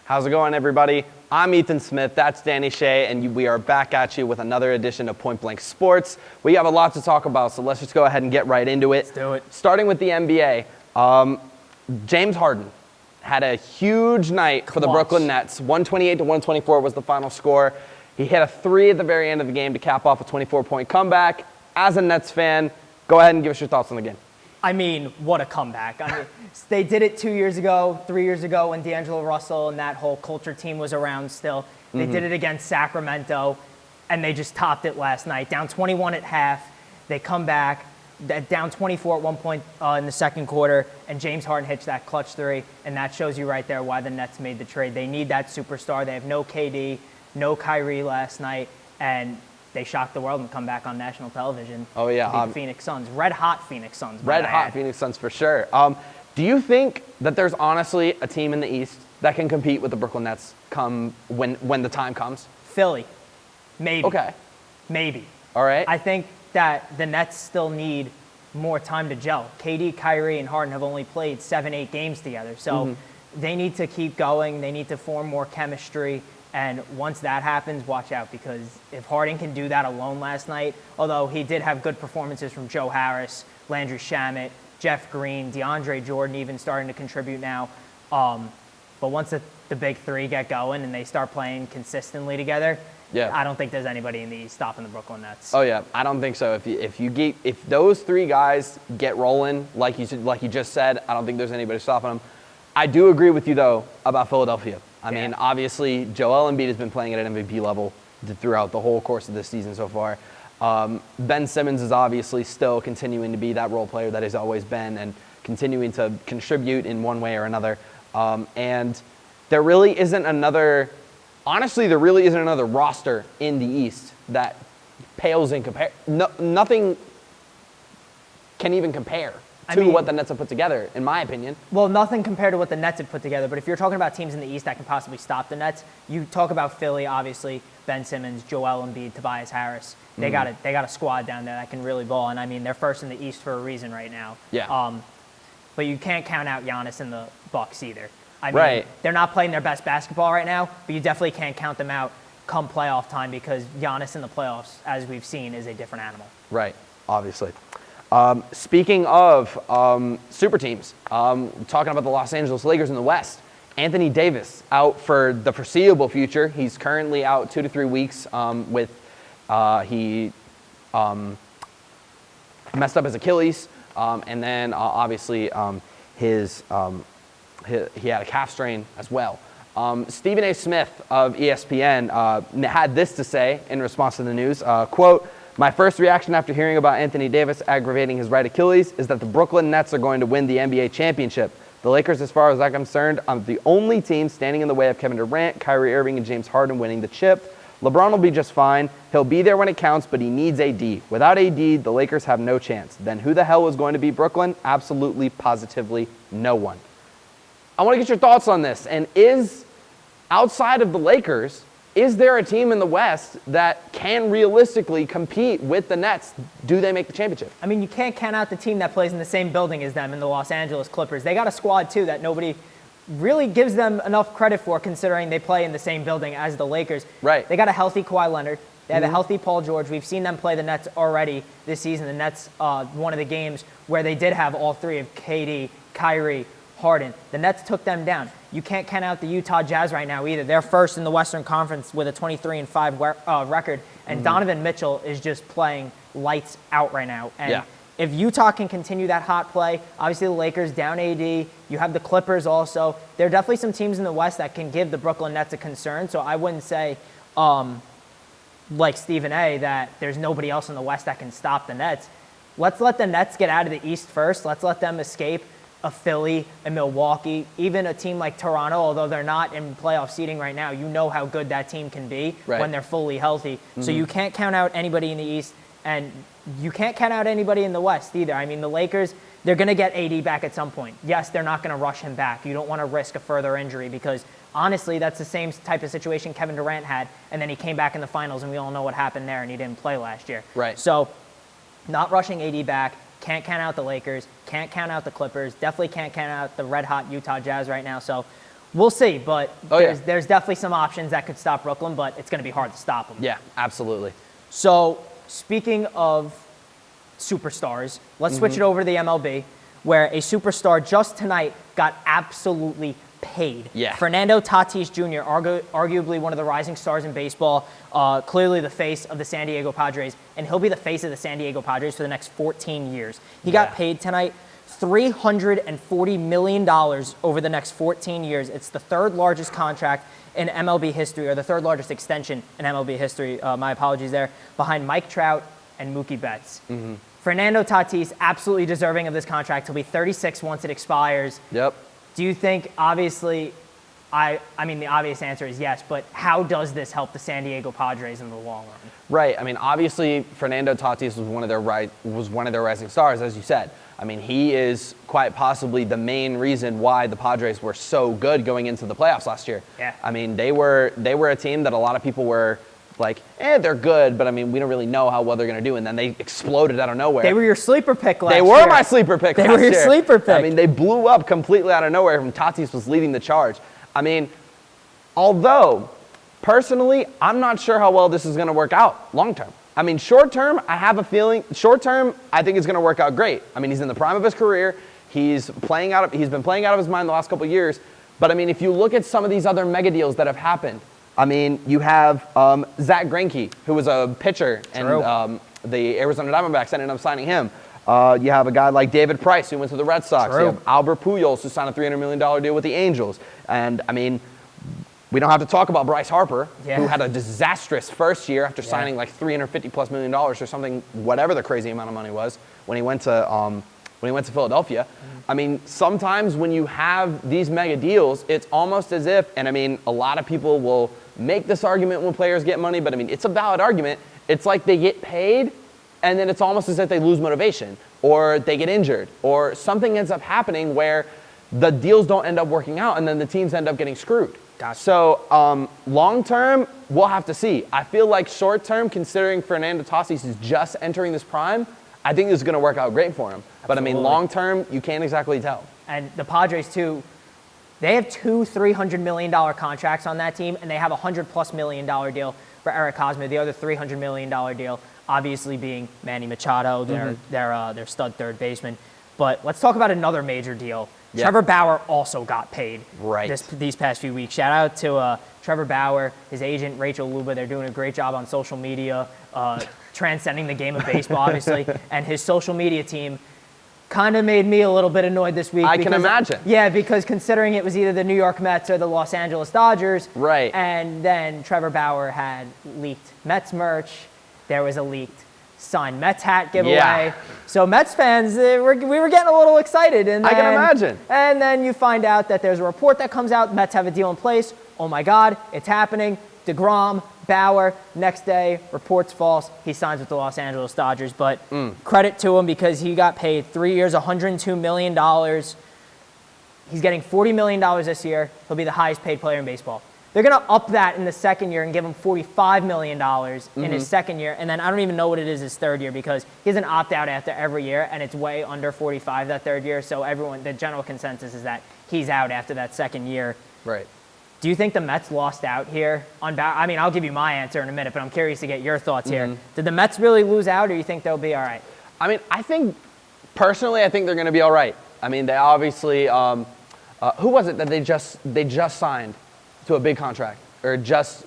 How's it going, everybody? I'm Ethan Smith, that's Danny Shea, and we are back at you with another edition of Point Blank Sports. We have a lot to talk about, so let's just go ahead and get right into it. Let's do it. Starting with the NBA, James Harden had a huge night for the Brooklyn Nets. 128 to 124 was the final score. He hit a three at the very end of the game to cap off a 24-point comeback. As a Nets fan, go ahead and give us your thoughts on the game. I mean, what a comeback. I mean, they did it 2 years ago, 3 years ago when D'Angelo Russell and that whole culture team was around still. They did it against Sacramento, and they just topped it last night. Down 21 at half, they come back, down 24 at one point in the second quarter, and James Harden hits that clutch three, and that shows you right there why the Nets made the trade. They need that superstar. They have no KD, no Kyrie last night, and they shocked the world and come back on national television. Oh, yeah. The Phoenix Suns. Red hot Phoenix Suns. Red hot Phoenix Suns for sure. Do you think that there's honestly a team in the East that can compete with the Brooklyn Nets come when the time comes? Philly. Maybe. Okay. Maybe. All right. I think that the Nets still need more time to gel. KD, Kyrie, and Harden have only played 7-8 games together. So they need to keep going. They need to form more chemistry. And once that happens, watch out, because if Harden can do that alone last night, although he did have good performances from Joe Harris, Landry Shamet, Jeff Green, DeAndre Jordan even starting to contribute now. But once the big three get going and they start playing consistently together, I don't think there's anybody in the East stopping the Brooklyn Nets. Oh yeah, I don't think so. If those three guys get rolling, like you just said, I don't think there's anybody stopping them. I do agree with you though about Philadelphia. I mean, obviously, Joel Embiid has been playing at an MVP level throughout the whole course of this season so far. Ben Simmons is obviously still continuing to be that role player that he's always been and continuing to contribute in one way or another. And there really isn't another roster in the East that pales in compare. Nothing can even compare to what the Nets have put together, in my opinion. Well, nothing compared to what the Nets have put together, but if you're talking about teams in the East that can possibly stop the Nets, you talk about Philly, obviously, Ben Simmons, Joel Embiid, Tobias Harris. They got a squad down there that can really ball, and I mean, they're first in the East for a reason right now. Yeah. But you can't count out Giannis and the Bucks either. I mean, they're not playing their best basketball right now, but you definitely can't count them out come playoff time, because Giannis in the playoffs, as we've seen, is a different animal. Right, obviously. Speaking of super teams, talking about the Los Angeles Lakers in the West, Anthony Davis out for the foreseeable future. He's currently out 2 to 3 weeks he messed up his Achilles, and then obviously he had a calf strain as well. Stephen A. Smith of ESPN had this to say in response to the news, quote, "My first reaction after hearing about Anthony Davis aggravating his right Achilles is that the Brooklyn Nets are going to win the NBA championship. The Lakers, as far as I'm concerned, are the only team standing in the way of Kevin Durant, Kyrie Irving, and James Harden winning the chip. LeBron will be just fine. He'll be there when it counts, but he needs AD. Without AD, the Lakers have no chance. Then who the hell is going to beat Brooklyn? Absolutely, positively no one." I want to get your thoughts on this. And outside of the Lakers, is there a team in the West that can realistically compete with the Nets? Do they make the championship? I mean, you can't count out the team that plays in the same building as them in the Los Angeles Clippers. They got a squad, too, that nobody really gives them enough credit for, considering they play in the same building as the Lakers. Right. They got a healthy Kawhi Leonard. They have a healthy Paul George. We've seen them play the Nets already this season. The Nets, one of the games where they did have all three of KD, Kyrie, Harden. The Nets took them down. You can't count out the Utah Jazz right now either. They're first in the Western Conference with a 23-5 record, and Donovan Mitchell is just playing lights out right now. And if Utah can continue that hot play, obviously the Lakers down AD, you have the Clippers also. There are definitely some teams in the West that can give the Brooklyn Nets a concern, so I wouldn't say, like Stephen A., that there's nobody else in the West that can stop the Nets. Let's let the Nets get out of the East first. Let's let them escape a Philly, a Milwaukee, even a team like Toronto, although they're not in playoff seeding right now. You know how good that team can be when they're fully healthy. So you can't count out anybody in the East, and you can't count out anybody in the West either. I mean, the Lakers, they're going to get AD back at some point. Yes, they're not going to rush him back. You don't want to risk a further injury, because honestly, that's the same type of situation Kevin Durant had, and then he came back in the finals, and we all know what happened there, and he didn't play last year. Right. So not rushing AD back. Can't count out the Lakers. Can't count out the Clippers. Definitely can't count out the red-hot Utah Jazz right now. So We'll see, but Oh, yeah. there's definitely some options that could stop Brooklyn, but it's going to be hard to stop them. Yeah, absolutely. So, speaking of superstars, let's switch it over to the MLB, where a superstar just tonight got absolutely paid. Yeah. Fernando Tatis Jr., arguably one of the rising stars in baseball, clearly the face of the San Diego Padres, and he'll be the face of the San Diego Padres for the next 14 years. He got paid tonight $340 million over the next 14 years. It's the third largest contract in MLB history, or the third largest extension in MLB history. My apologies there, behind Mike Trout and Mookie Betts. Fernando Tatis, absolutely deserving of this contract. He'll be 36 once it expires. Yep. Do you think, obviously, I mean, the obvious answer is yes, but how does this help the San Diego Padres in the long run? Right. I mean, obviously, Fernando Tatis was one of their rising stars, as you said. I mean, he is quite possibly the main reason why the Padres were so good going into the playoffs last year. Yeah. I mean, they were a team that a lot of people were like, they're good, but I mean, we don't really know how well they're going to do. And then they exploded out of nowhere. They were your sleeper pick last year. They were my sleeper pick last year. They were your sleeper pick. I mean, they blew up completely out of nowhere when Tatis was leading the charge. I mean, although, personally, I'm not sure how well this is going to work out long term. I mean, short term, I have a feeling, short term, I think it's going to work out great. I mean, he's in the prime of his career. He's been playing out of his mind the last couple of years. But I mean, if you look at some of these other mega deals that have happened, I mean, you have Zach Greinke, who was a pitcher, and the Arizona Diamondbacks ended up signing him. You have a guy like David Price, who went to the Red Sox. True. You have Albert Pujols, who signed a $300 million deal with the Angels. And I mean, we don't have to talk about Bryce Harper, who had a disastrous first year after signing like $350+ million or something, whatever the crazy amount of money was when he went to Philadelphia. I mean, sometimes when you have these mega deals, it's almost as if, and I mean, a lot of people will make this argument when players get money, but I mean, it's a valid argument. It's like they get paid, and then it's almost as if they lose motivation, or they get injured, or something ends up happening where the deals don't end up working out, and then the teams end up getting screwed. Gotcha. So long term, we'll have to see. I feel like short term, considering Fernando Tatis is just entering this prime, I think this is going to work out great for him. But I mean, long term, you can't exactly tell. And the Padres, too, they have two $300 million contracts on that team, and they have a $100+ million deal for Eric Hosmer, the other $300 million deal, obviously being Manny Machado, their stud third baseman. But let's talk about another major deal. Yeah. Trevor Bauer also got paid Right. these past few weeks. Shout out to Trevor Bauer, his agent, Rachel Luba. They're doing a great job on social media, transcending the game of baseball, obviously. And his social media team kind of made me a little bit annoyed this week. I can imagine. Yeah, because considering it was either the New York Mets or the Los Angeles Dodgers. Right. And then Trevor Bauer had leaked Mets merch. There was a leaked signed Mets hat giveaway. Yeah. So Mets fans, we were getting a little excited. And I can then- imagine. And then you find out that there's a report that comes out, Mets have a deal in place. Oh my God, it's happening. DeGrom, Bauer, next day, report's false. He signs with the Los Angeles Dodgers. But credit to him because he got paid 3 years, $102 million. He's getting $40 million this year. He'll be the highest paid player in baseball. They're going to up that in the second year and give him $45 million in his second year. And then I don't even know what it is his third year because he has an opt-out after every year, and it's way under 45 that third year. So the general consensus is that he's out after that second year. Right. Do you think the Mets lost out here on Bauer? I mean, I'll give you my answer in a minute, but I'm curious to get your thoughts here. Did the Mets really lose out, or you think they'll be all right? I mean, personally, I think they're going to be all right. I mean, they obviously, who was it that they just signed to a big contract, or just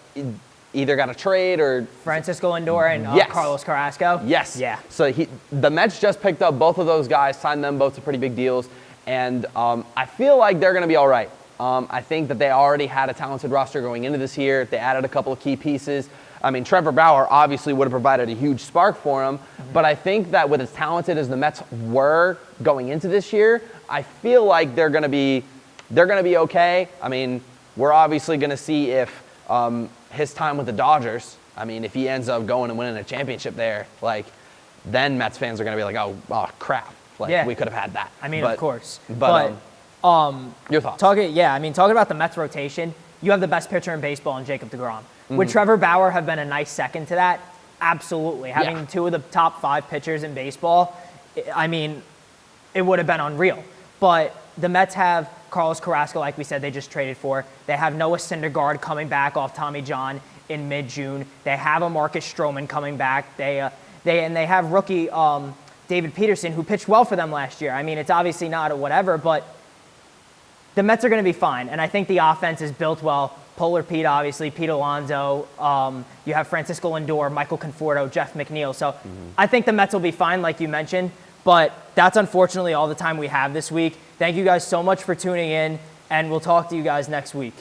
either got a trade or Francisco Lindor and Yes. Carlos Carrasco? Yes. Yeah. So the Mets just picked up both of those guys, signed them both to pretty big deals, and I feel like they're going to be all right. I think that they already had a talented roster going into this year. They added a couple of key pieces. I mean, Trevor Bauer obviously would have provided a huge spark for him, but I think that with as talented as the Mets were going into this year, I feel like they're going to be okay. I mean, we're obviously going to see if his time with the Dodgers, I mean, if he ends up going and winning a championship there, like, then Mets fans are going to be like, oh crap. Like, Yeah. we could have had that. I mean, But- of course. But, your thoughts? Talking about the Mets rotation, you have the best pitcher in baseball in Jacob deGrom. Would Trevor Bauer have been a nice second to that? Absolutely. Having two of the top 5 pitchers in baseball, I mean, it would have been unreal. But the Mets have Carlos Carrasco, like we said, they just traded for. They have Noah Syndergaard coming back off Tommy John in mid-June. They have a Marcus Stroman coming back. They have rookie David Peterson, who pitched well for them last year. I mean, it's obviously not a whatever, but the Mets are going to be fine. And I think the offense is built well. Polar Pete, obviously, Pete Alonso. You have Francisco Lindor, Michael Conforto, Jeff McNeil. So I think the Mets will be fine, like you mentioned. But that's unfortunately all the time we have this week. Thank you guys so much for tuning in, and we'll talk to you guys next week.